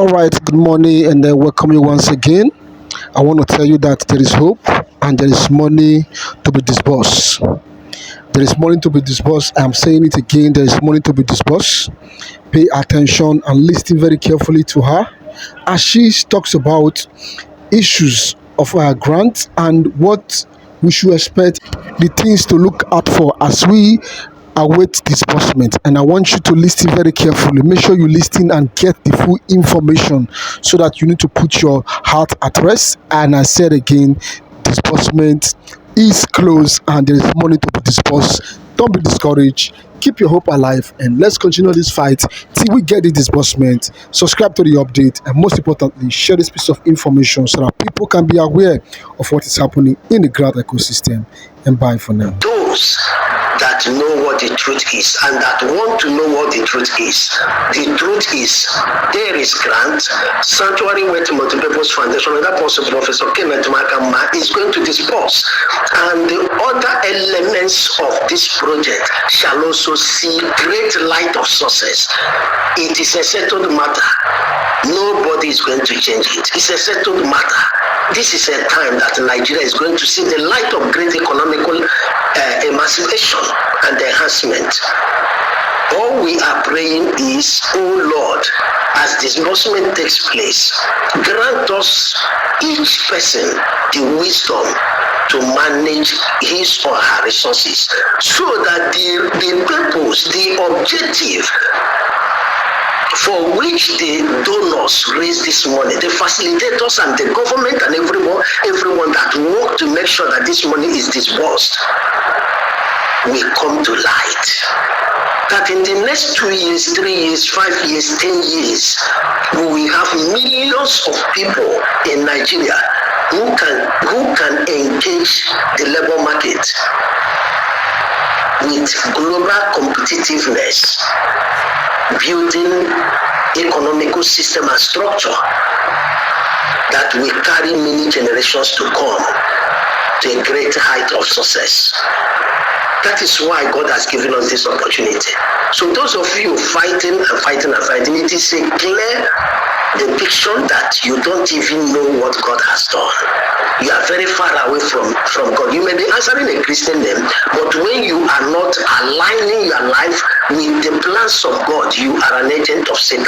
All right, good morning and welcome you once again. I want to tell you that there is hope and there is money to be disbursed. There is money to be disbursed. I'm saying it again, there is money to be disbursed. Pay attention and listen very carefully to her as she talks about issues of our grant and what we should expect, the things to look out for as we await disbursement. And I want you to listen very carefully. Make sure you listen and get the full information so that you need to put your heart at rest. And I said again, disbursement is close and there is money to be disbursed. Don't be discouraged. Keep your hope alive and let's continue this fight till we get the disbursement. Subscribe to the update and most importantly, share this piece of information so that people can be aware of what is happening in the grant ecosystem. And bye for now. Those that know what the truth is and that want to know what the truth is. The truth is there is grant, Sanctuary Wealth Multipurpose Foundation, that also Professor Kenneth Makama is going to disperse. And the other elements of this project shall also see great light of success. It is a settled matter. Nobody is going to change it. It's a settled matter. This is a time that Nigeria is going to see the light of great economical emancipation and enhancement. All we are praying is, oh Lord, as disbursement takes place, grant us, each person, the wisdom to manage his or her resources so that the purpose, the objective for which the donors raise this money, the facilitators and the government and everyone that work to make sure that this money is disbursed, will come to light. That in the next 2 years, 3 years, 5 years, 10 years, we will have millions of people in Nigeria who can engage the labor market with global competitiveness, building economical system and structure that will carry many generations to come to a great height of success. That is why God has given us this opportunity. So those of you fighting, it is a clear depiction that you don't even know what God has done. You are very far away from God. You may be answering a Christian name, but when you are not aligning your life with the plans of God, you are an agent of Satan.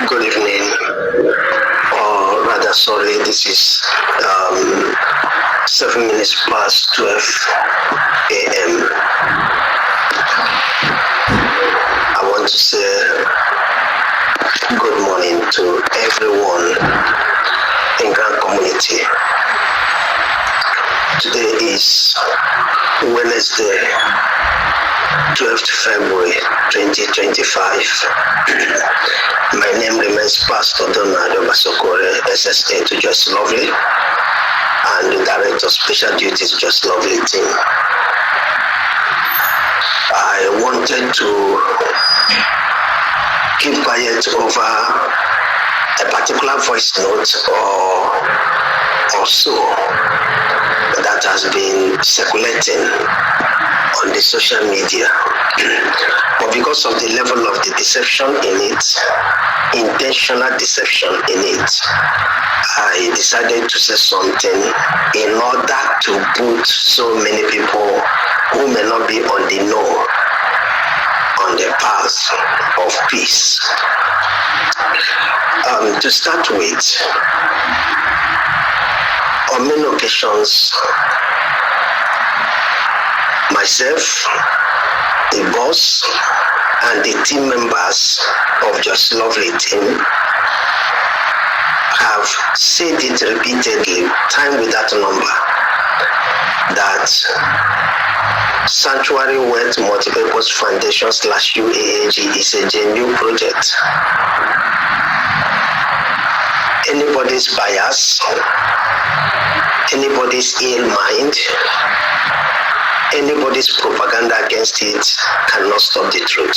Good evening. Or rather, sorry, this is 7 minutes past 12 a.m. I want to say good morning to everyone in Grand Community. Today is Wednesday, 12th February 2025. My name remains Pastor Donald Basokore, SSA to Just Lovely, and the Director of Special Duties Just Lovely team. I wanted to keep quiet over a particular voice note or so that has been circulating on the social media. But because of the level of the deception in it, intentional deception in it, I decided to say something in order to put so many people who may not be on the know on the path of peace. To start with, on many occasions, myself, the boss, and the team members of Just Lovely team have said it repeatedly, time without number, that Sanctuary Wealth Multipurpose Foundation / UAAG is a genuine project. Anybody's bias, anybody's ill mind, anybody's propaganda against it cannot stop the truth.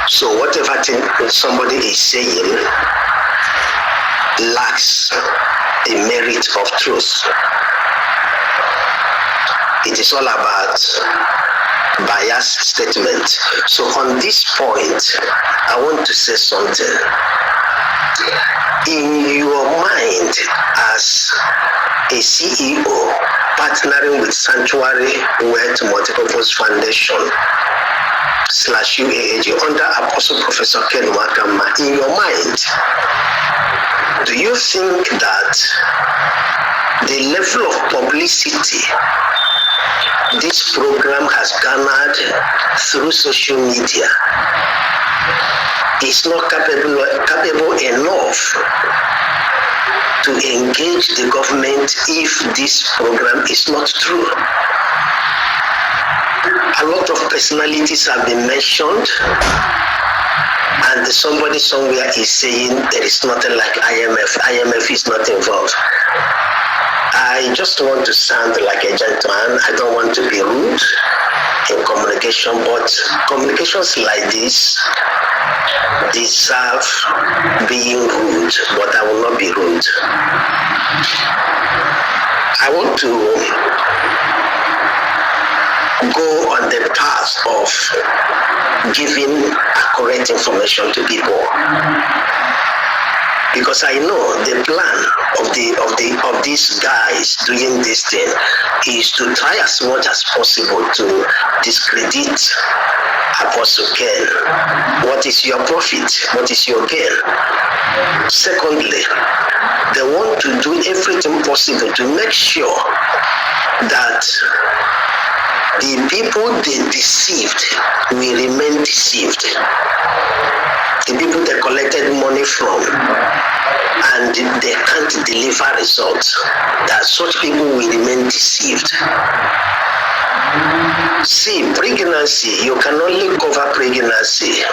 So whatever thing somebody is saying lacks the merit of truth. It is all about biased statement. So on this point, I want to say something. In your mind as a CEO partnering with Sanctuary Wealth Multipurpose Foundation / UAAG under Apostle Professor Ken Wakama, in your mind, do you think that the level of publicity this program has garnered through social media is not capable enough to engage the government if this program is not true? A lot of personalities have been mentioned, and somebody somewhere is saying there is nothing like IMF. IMF is not involved. I just want to sound like a gentleman. I don't want to be rude in communication, but communications like this deserve being rude, but I will not be rude. I want to go on the path of giving accurate information to people, because I know the plan of these guys doing this thing is to try as much as possible to discredit Apostle Ken. What is your profit? What is your gain? Secondly, they want to do everything possible to make sure that the people they deceived will remain deceived. The people they collected money from and they can't deliver results, that such people will remain deceived. See, pregnancy, you can only cover pregnancy,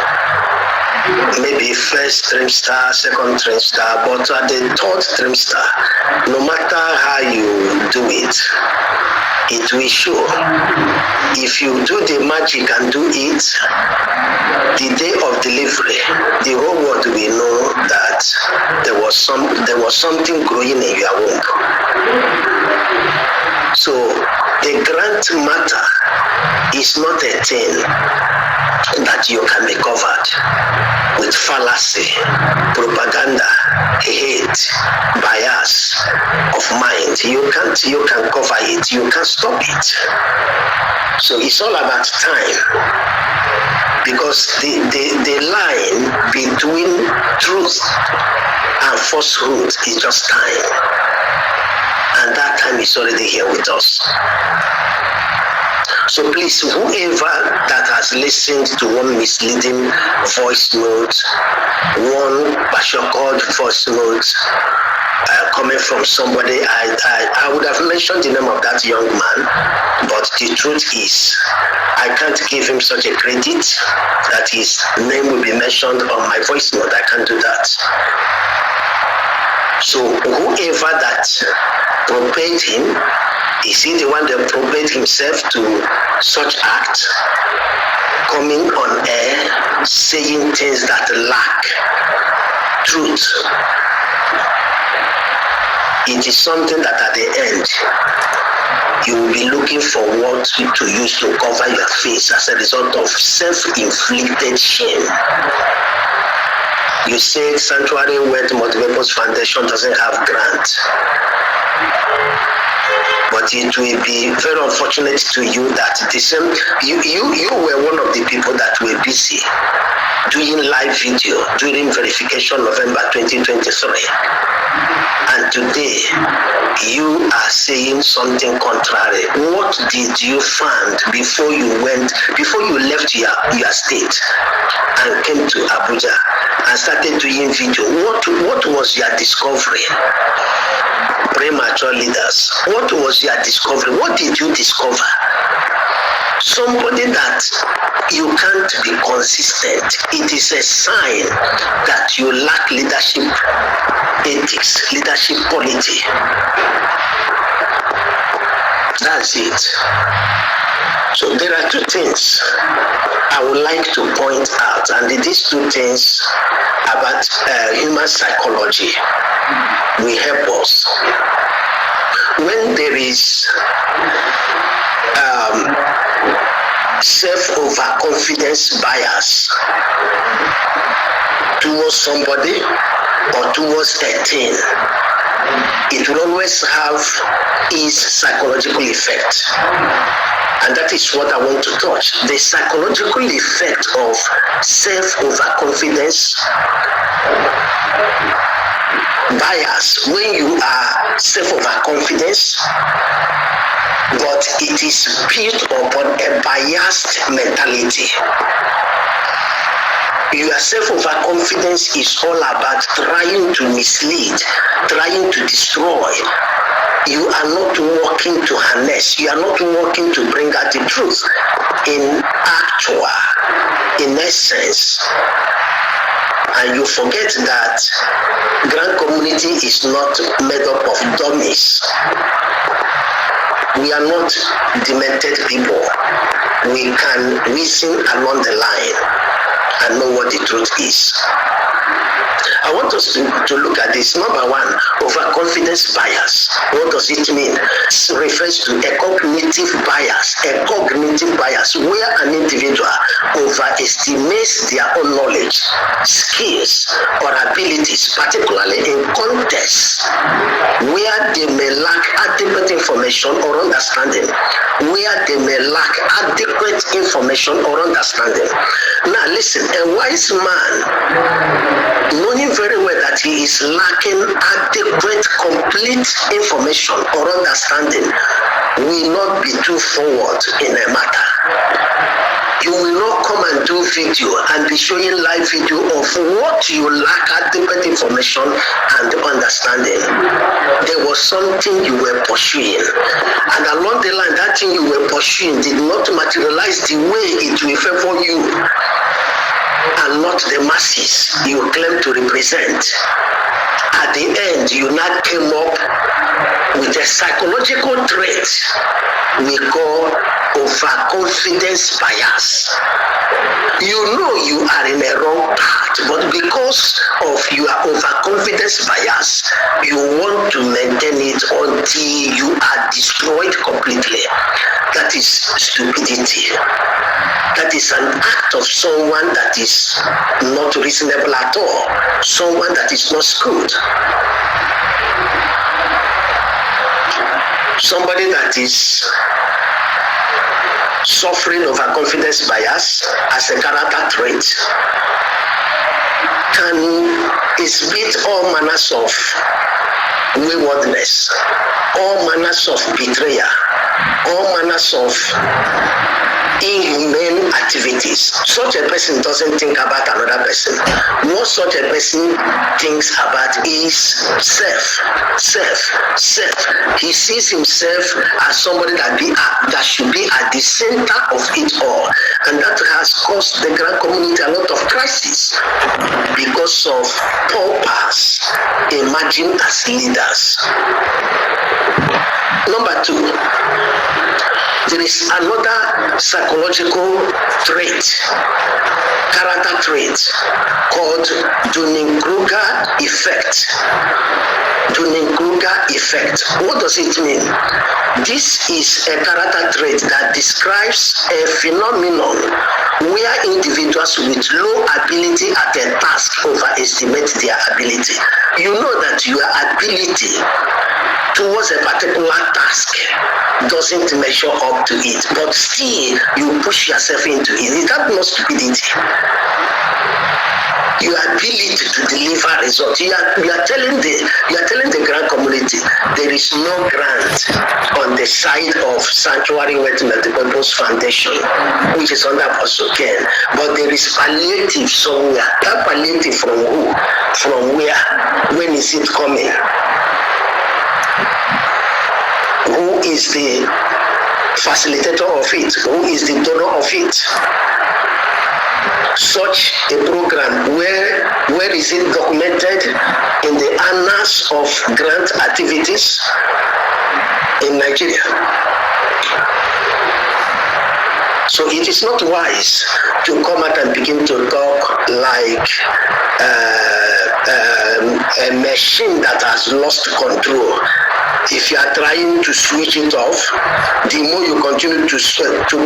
maybe first trimester, second trimester, but at the third trimester, no matter how you do it, it will show. If you do the magic and do it, the day of delivery, the whole world will know that there was something growing in your womb. So the grant matter is not a thing that you can be covered with fallacy, propaganda, hate, bias of mind. You can cover it, you can stop it. So it's all about time, because the line between truth and falsehood is just time, and that time is already here with us. So please, whoever that has listened to one misleading voice note, one passion-called voice note coming from somebody, I would have mentioned the name of that young man, but the truth is, I can't give him such a credit that his name will be mentioned on my voice note. I can't do that. So whoever that propelled him, is he the one that propelled himself to such act, coming on air, saying things that lack truth? It is something that at the end, you will be looking for what to use to cover your face as a result of self-inflicted shame. You said Sanctuary Wealth Multipurpose Foundation doesn't have grant, but it will be very unfortunate to you that you were one of the people that were busy doing live video during verification November 2023, and today you are saying something contrary. What did you find before you left your state and came to Abuja and started doing video? What was your discovery? Premature leaders, what was your discovery? What did you discover? Somebody that you can't be consistent, it is a sign that you lack leadership ethics, leadership quality. That's it. So there are two things I would like to point out, and these two things about human psychology will help us. When there is self-overconfidence bias towards somebody or towards a thing. It will always have its psychological effect. And that is what I want to touch. The psychological effect of self-overconfidence bias. When you are self-overconfidence, but it is built upon a biased mentality. Your self-overconfidence is all about trying to mislead, trying to destroy. You are not working to harness. You are not working to bring out the truth. In essence, and you forget that grand community is not made up of dummies. We are not demented people. We can reason along the line and know what the truth is. I want us to look at this. Number one, overconfidence bias. What does it mean? It refers to a cognitive bias, where an individual overestimates their own knowledge, skills, or abilities, particularly in contexts where they may lack adequate information or understanding. Now listen, a wise man, knowing very well that he is lacking adequate, complete information or understanding, will not be too forward in a matter. You will not come and do video and be showing live video of what you lack adequate information and understanding. There was something you were pursuing, and along the line, that thing you were pursuing did not materialize the way it will favor you and not the masses you claim to represent. At the end, you now came up with a psychological trait we call overconfidence bias. You know you are in a wrong path, but because of your overconfidence bias, you want to maintain it until you are destroyed completely. That is stupidity. That is an act of someone that is not reasonable at all, someone that is not good. Somebody that is suffering overconfidence bias as a character trait can exhibit all manners of waywardness, all manners of betrayal, all manners of inhumane activities. Such a person doesn't think about another person. What such a person thinks about is self. He sees himself as somebody that should be at the center of it all, and that has caused the grand community a lot of crisis because of paupers emerging as leaders. Number two, there is another psychological trait, character trait, called Dunning-Kruger effect. Dunning-Kruger effect. What does it mean? This is a character trait that describes a phenomenon where individuals with low ability at a task overestimate their ability. You know that your ability towards a particular task doesn't measure up to it, but still you push yourself into it. Is that not stupidity? Your ability to deliver results. You are telling the grand community there is no grant on the side of Sanctuary Wet Multipurpose Foundation, which is under Apostle Ken, but there is palliative somewhere. That palliative from who? From where? When is it coming? Who is the facilitator of it? Who is the donor of it? Such a program, where is it documented in the annals of grant activities in Nigeria? So it is not wise to come out and begin to talk like a machine that has lost control. If you are trying to switch it off, the more you continue to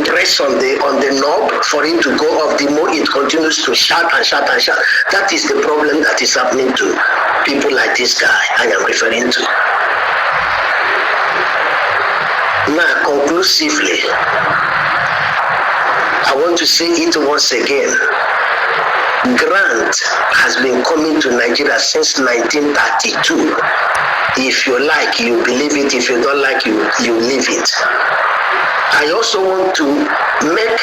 press on the knob for it to go off, the more it continues to shout and shout and shout. That is the problem that is happening to people like this guy I am referring to. Now, conclusively, I want to say it once again. Grant has been coming to Nigeria since 1932. If you like, you believe it. If you don't like, you leave it. I also want to make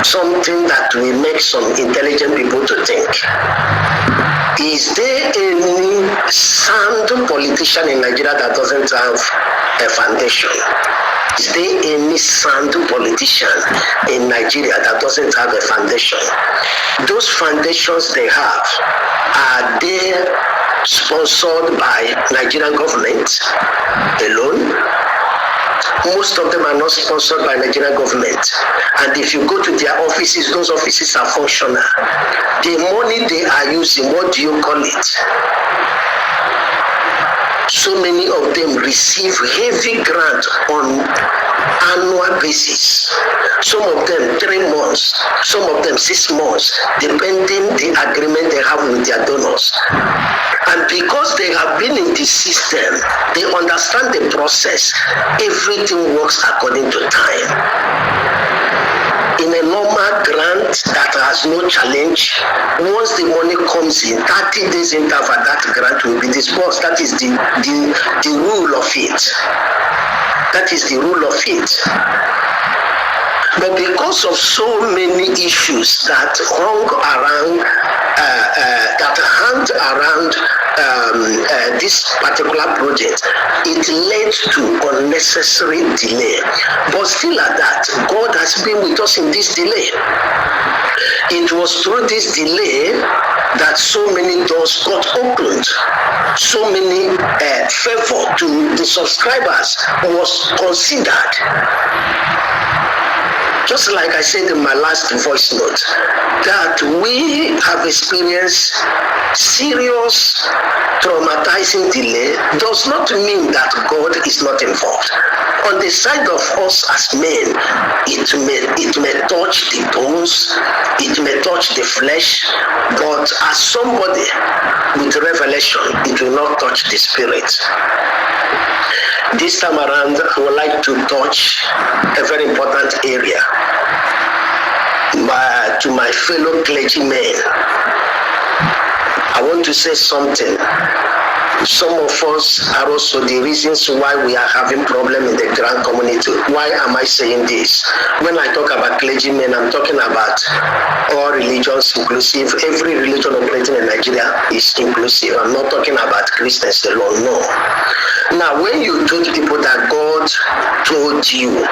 something that will make some intelligent people to think. Is there any sound politician in Nigeria that doesn't have a foundation? Is there any sound politician in Nigeria that doesn't have a foundation? Those foundations they have, are they sponsored by Nigerian government alone? Most of them are not sponsored by Nigerian government. And if you go to their offices, those offices are functional. The money they are using, what do you call it? So many of them receive heavy grant on annual basis. Some of them 3 months, some of them 6 months, depending the agreement they have with their donors. And because they have been in the system, they understand the process. Everything works according to time. In a normal grant that has no challenge, once the money comes in, 30 days interval, that grant will be disbursed. That is the rule of it. That is the rule of it. But because of so many issues that hung around this particular project, it led to unnecessary delay. But still at that, God has been with us in this delay. It was through this delay that so many doors got opened. So many favor to the subscribers was considered. Just like I said in my last voice note, that we have experienced serious traumatizing delay does not mean that God is not involved. On the side of us as men, it may touch the bones, it may touch the flesh, but as somebody with revelation, it will not touch the spirit. This time around, I would like to touch a very important area to my fellow clergymen. I want to say something. Some of us are also the reasons why we are having problem in the grand community. Why am I saying this? When I talk about clergymen, I'm talking about all religions inclusive. Every religion operating in Nigeria is inclusive. I'm not talking about Christians alone, no. Now, when you told people that God told you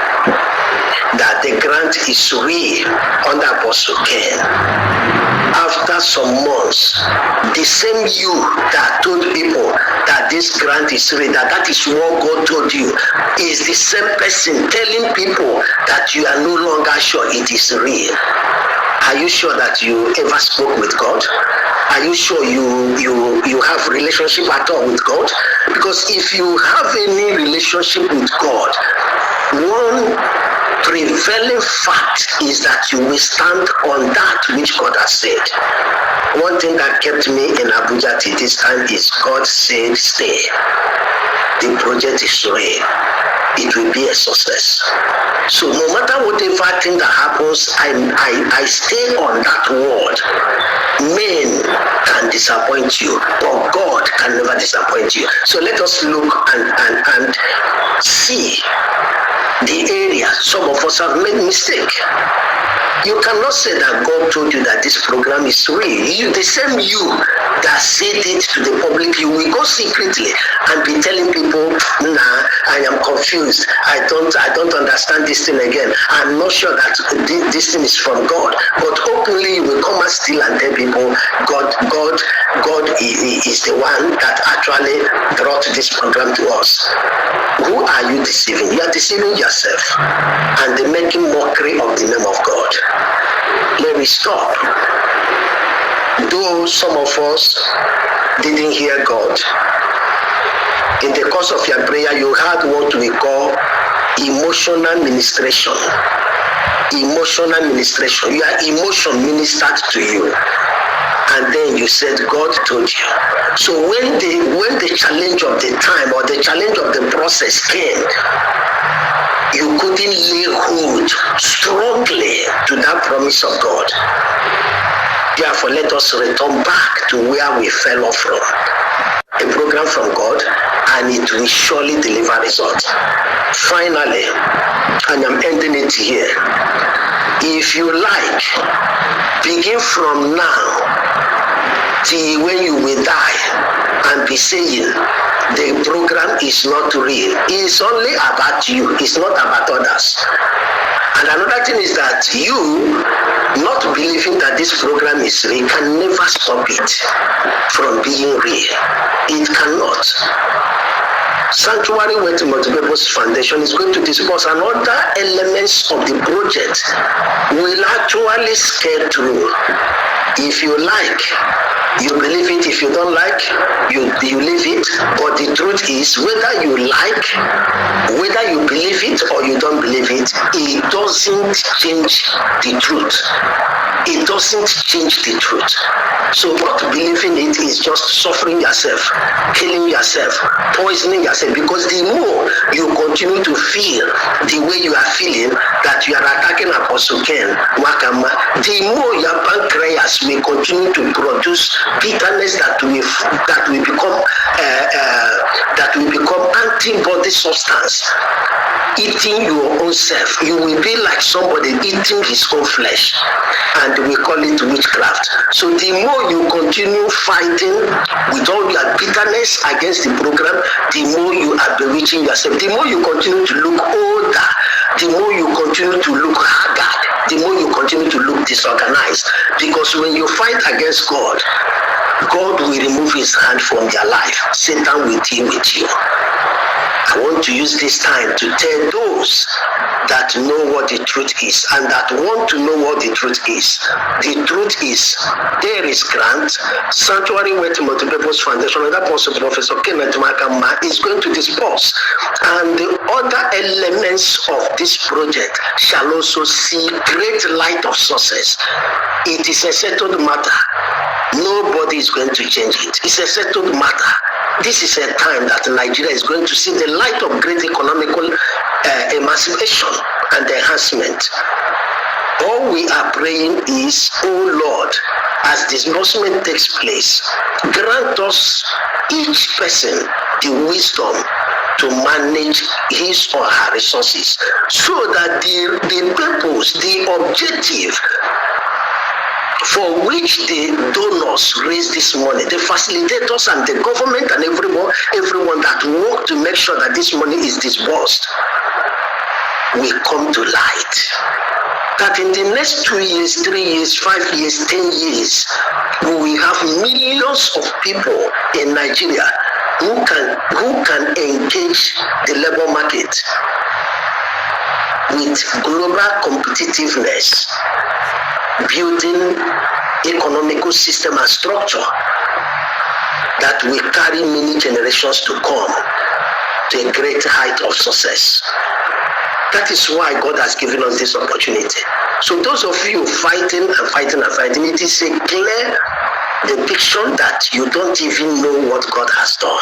that the grant is real under Apostle Ken, after some months, the same you that told people that this grant is real, that is what God told you, is the same person telling people that you are no longer sure it is real. Are you sure that you ever spoke with God? Are you sure you have relationship at all with God? Because if you have any relationship with God, one prevailing fact is that you will stand on that which God has said. One thing that kept me in Abuja till this time is God said stay. The project is real. It will be a success. So no matter whatever thing that happens, I stay on that word. Men can disappoint you, but God can never disappoint you. So let us look and see the area some of us have made mistake. You cannot say that God told you that this program is real. The same you that said it to the public, you will go secretly and be telling people, nah, I am confused. I don't understand this thing again. I'm not sure that this thing is from God. But openly you will come and still and tell people, God is the one that actually brought this program to us. Who are you deceiving? You are deceiving yourself, and they're making mockery of the name of God. Let me stop. Though some of us didn't hear God, In the course of your prayer, you had what we call emotional ministration. Emotional ministration. Your emotion ministered to you. And then you said God told you. So when the challenge of the time or the challenge of the process came, you couldn't lay hold strongly to that promise of God. Therefore, let us return back to where we fell off from. A program from God, and it will surely deliver results. Finally, and I'm ending it here. If you like, begin from now till when you will die and be saying the program is not real. It's only about you. It's not about others. And another thing is that you not believing that this program is real can never stop it from being real. It cannot. Sanctuary Wealth Multipurpose Foundation is going to discuss another elements of the project will actually scale through. If you like, you believe it. If you don't like, you leave it. But the truth is, whether you like, whether you believe it or you don't believe it, it doesn't change the truth. It doesn't change the truth. So not believing it is just suffering yourself, killing yourself, poisoning yourself, because the more you continue to feel the way you are feeling, that you are attacking Apostle Ken Wakama, the more your pancreas will continue to produce bitterness that will become antibody substance. Eating your own self, you will be like somebody eating his own flesh, and we call it witchcraft. So the more you continue fighting with all your bitterness against the program, the more you are bewitching yourself. The more you continue to look older, the more you continue to look haggard, the more you continue to look disorganized. Because when you fight against God, God will remove his hand from your life. Satan will deal with you. I want to use this time to tell those that know what the truth is and that want to know what the truth is. The truth is, there is grant. Sanctuary Wealth Multipurpose Foundation, and Apostle Professor Kenneth Makama is going to disburse. And the other elements of this project shall also see great light of success. It is a settled matter. Nobody is going to change it. It's a settled matter. This is a time that Nigeria is going to see the light of great economical emancipation and enhancement. All we are praying is, oh Lord, as disbursement takes place, grant us, each person, the wisdom to manage his or her resources, so that the purpose, the objective for which the donors raise this money, the facilitators and the government and everyone that work to make sure that this money is disbursed, will come to light. That in the next 2 years, 3 years, 5 years, 10 years, we will have millions of people in Nigeria who can engage the labor market with global competitiveness, building economical system and structure that will carry many generations to come to a great height of success. That is why God has given us this opportunity. So those of you fighting, it is a clear depiction that you don't even know what God has done.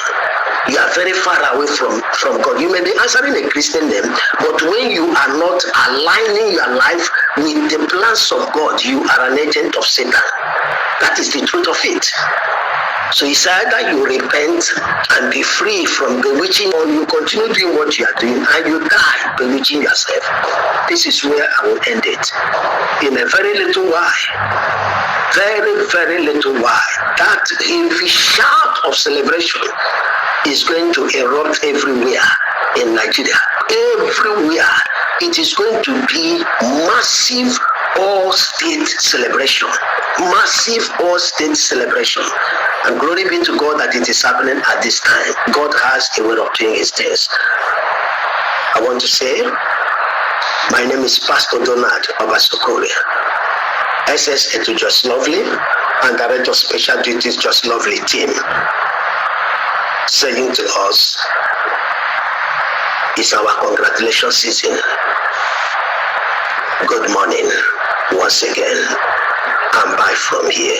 You are very far away from God. You may be answering a Christian name, but when you are not aligning your life with the plans of God, you are an agent of Satan. That is the truth of it. So it's either you repent and be free from bewitching, or you continue doing what you are doing and you die bewitching yourself. This is where I will end it. In a very little while, very, very little while, that heavy shout of celebration is going to erupt everywhere in Nigeria. Everywhere. It is going to be massive all-state celebration. Massive all-state celebration. And glory be to God that it is happening at this time. God has a way of doing his things. I want to say, my name is Pastor Donald Obasokore, SSA to Just Lovely, and Director of Special Duties Just Lovely team. saying to us, it's our congratulations season. Good morning once again, and bye from here.